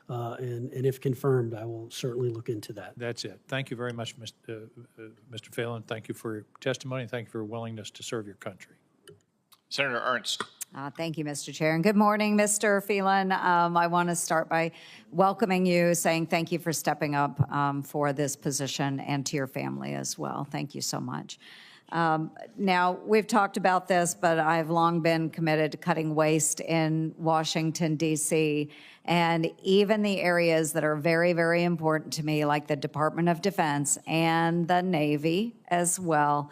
And if confirmed, I will certainly look into that. That's it. Thank you very much, Mr. Phelan. Thank you for your testimony. Thank you for your willingness to serve your country. Senator Ernst. Thank you, Mr. Chair. And good morning, Mr. Phelan. I want to start by welcoming you, saying thank you for stepping up for this position, and to your family as well. Thank you so much. Now, we've talked about this, but I've long been committed to cutting waste in Washington, D.C., and even the areas that are very, very important to me, like the Department of Defense and the Navy as well,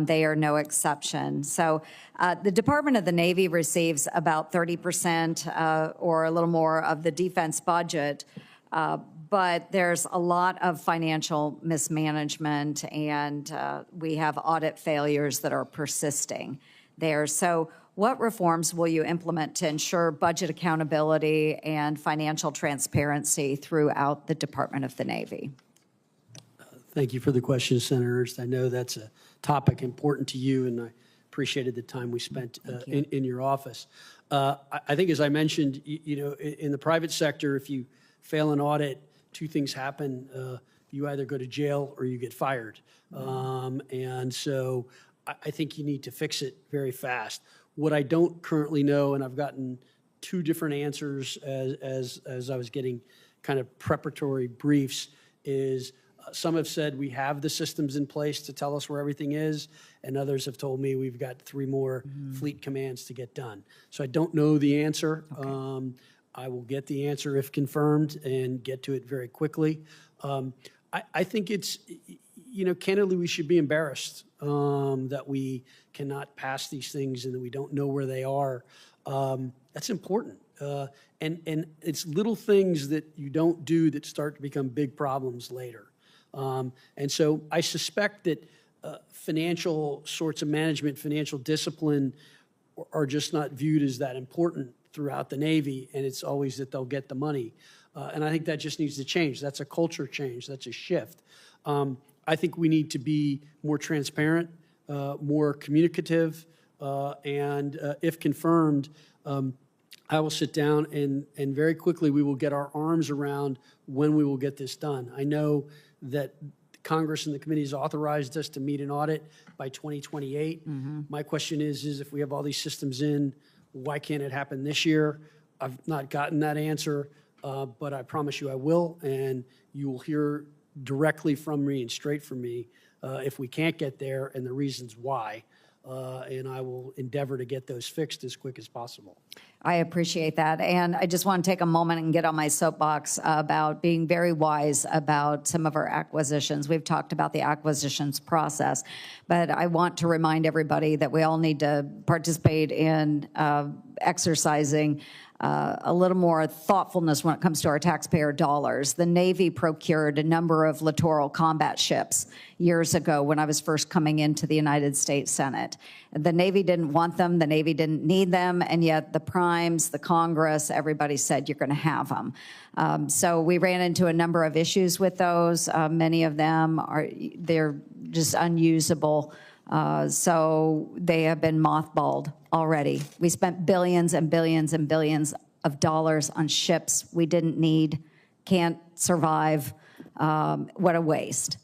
they are no exception. So the Department of the Navy receives about 30% or a little more of the defense budget, but there's a lot of financial mismanagement, and we have audit failures that are persisting there. So what reforms will you implement to ensure budget accountability and financial transparency throughout the Department of the Navy? Thank you for the question, Senator Ernst. I know that's a topic important to you, and I appreciated the time we spent in your office. I think, as I mentioned, in the private sector, if you fail an audit, two things happen. You either go to jail or you get fired. And so I think you need to fix it very fast. What I don't currently know, and I've gotten two different answers as I was getting kind of preparatory briefs, is some have said we have the systems in place to tell us where everything is, and others have told me we've got 3 more fleet commands to get done. So I don't know the answer. Okay. I will get the answer if confirmed and get to it very quickly. I think it's, candidly, we should be embarrassed that we cannot pass these things and that we don't know where they are. That's important. And it's little things that you don't do that start to become big problems later. And so I suspect that financial sorts of management, financial discipline are just not viewed as that important throughout the Navy, and it's always that they'll get the money. And I think that just needs to change. That's a culture change. That's a shift. I think we need to be more transparent, more communicative, and if confirmed, I will sit down and very quickly we will get our arms around when we will get this done. I know that Congress and the committee has authorized us to meet an audit by 2028. My question is if we have all these systems in, why can't it happen this year? I've not gotten that answer, but I promise you I will, and you will hear directly from me and straight from me if we can't get there and the reasons why. And I will endeavor to get those fixed as quick as possible. I appreciate that. And I just want to take a moment and get on my soapbox about being very wise about some of our acquisitions. We've talked about the acquisitions process, but I want to remind everybody that we all need to participate in exercising a little more thoughtfulness when it comes to our taxpayer dollars. The Navy procured a number of littoral combat ships years ago when I was first coming into the United States Senate. The Navy didn't want them, the Navy didn't need them, and yet the primes, the Congress, everybody said you're going to have them. So we ran into a number of issues with those. Many of them they're just unusable. So they have been mothballed already. We spent billions and billions and billions of dollars on ships we didn't need, can't survive. What a waste.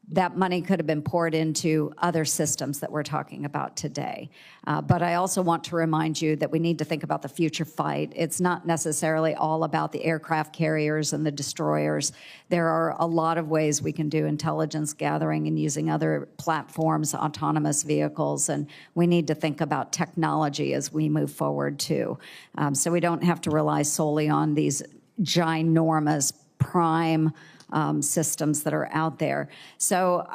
That money could have been poured into other systems that we're talking about today. But I also want to remind you that we need to think about the future fight. It's not necessarily all about the aircraft carriers and the destroyers. There are a lot of ways we can do intelligence gathering and using other platforms, autonomous vehicles, and we need to think about technology as we move forward too. So we don't have to rely solely on these ginormous prime systems that are out there. So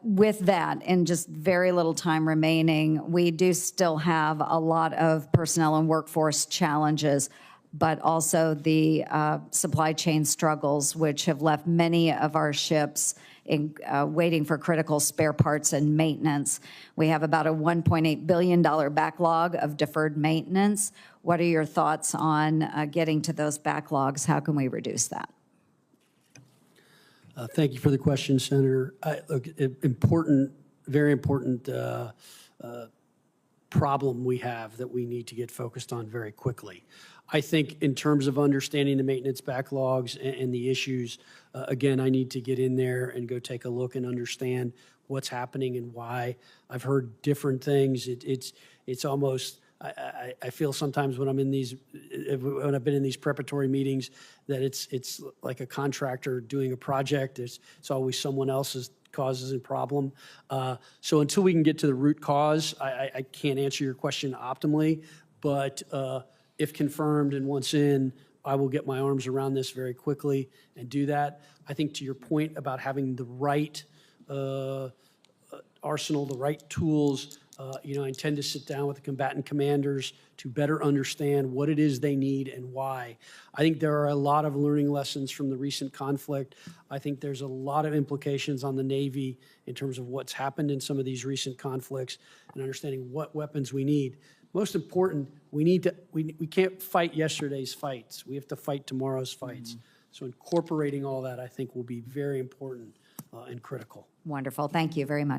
with that, and just very little time remaining, we do still have a lot of personnel and workforce challenges, but also the supply chain struggles, which have left many of our ships waiting for critical spare parts and maintenance. We have about a $1.8 billion backlog of deferred maintenance. What are your thoughts on getting to those backlogs? How can we reduce that? Thank you for the question, Senator. Look, important, very important problem we have that we need to get focused on very quickly. I think in terms of understanding the maintenance backlogs and the issues, again, I need to get in there and go take a look and understand what's happening and why. I've heard different things. It's almost, I feel sometimes when I'm in these, when I've been in these preparatory meetings, that it's like a contractor doing a project. It's always someone else's causes and problem. So until we can get to the root cause, I can't answer your question optimally, but if confirmed and once in, I will get my arms around this very quickly and do that. I think to your point about having the right arsenal, the right tools, I intend to sit down with the combatant commanders to better understand what it is they need and why. I think there are a lot of learning lessons from the recent conflict. I think there's a lot of implications on the Navy in terms of what's happened in some of these recent conflicts and understanding what weapons we need. Most important, we can't fight yesterday's fights. We have to fight tomorrow's fights. So incorporating all that, I think, will be very important and critical. Wonderful. Thank you very much.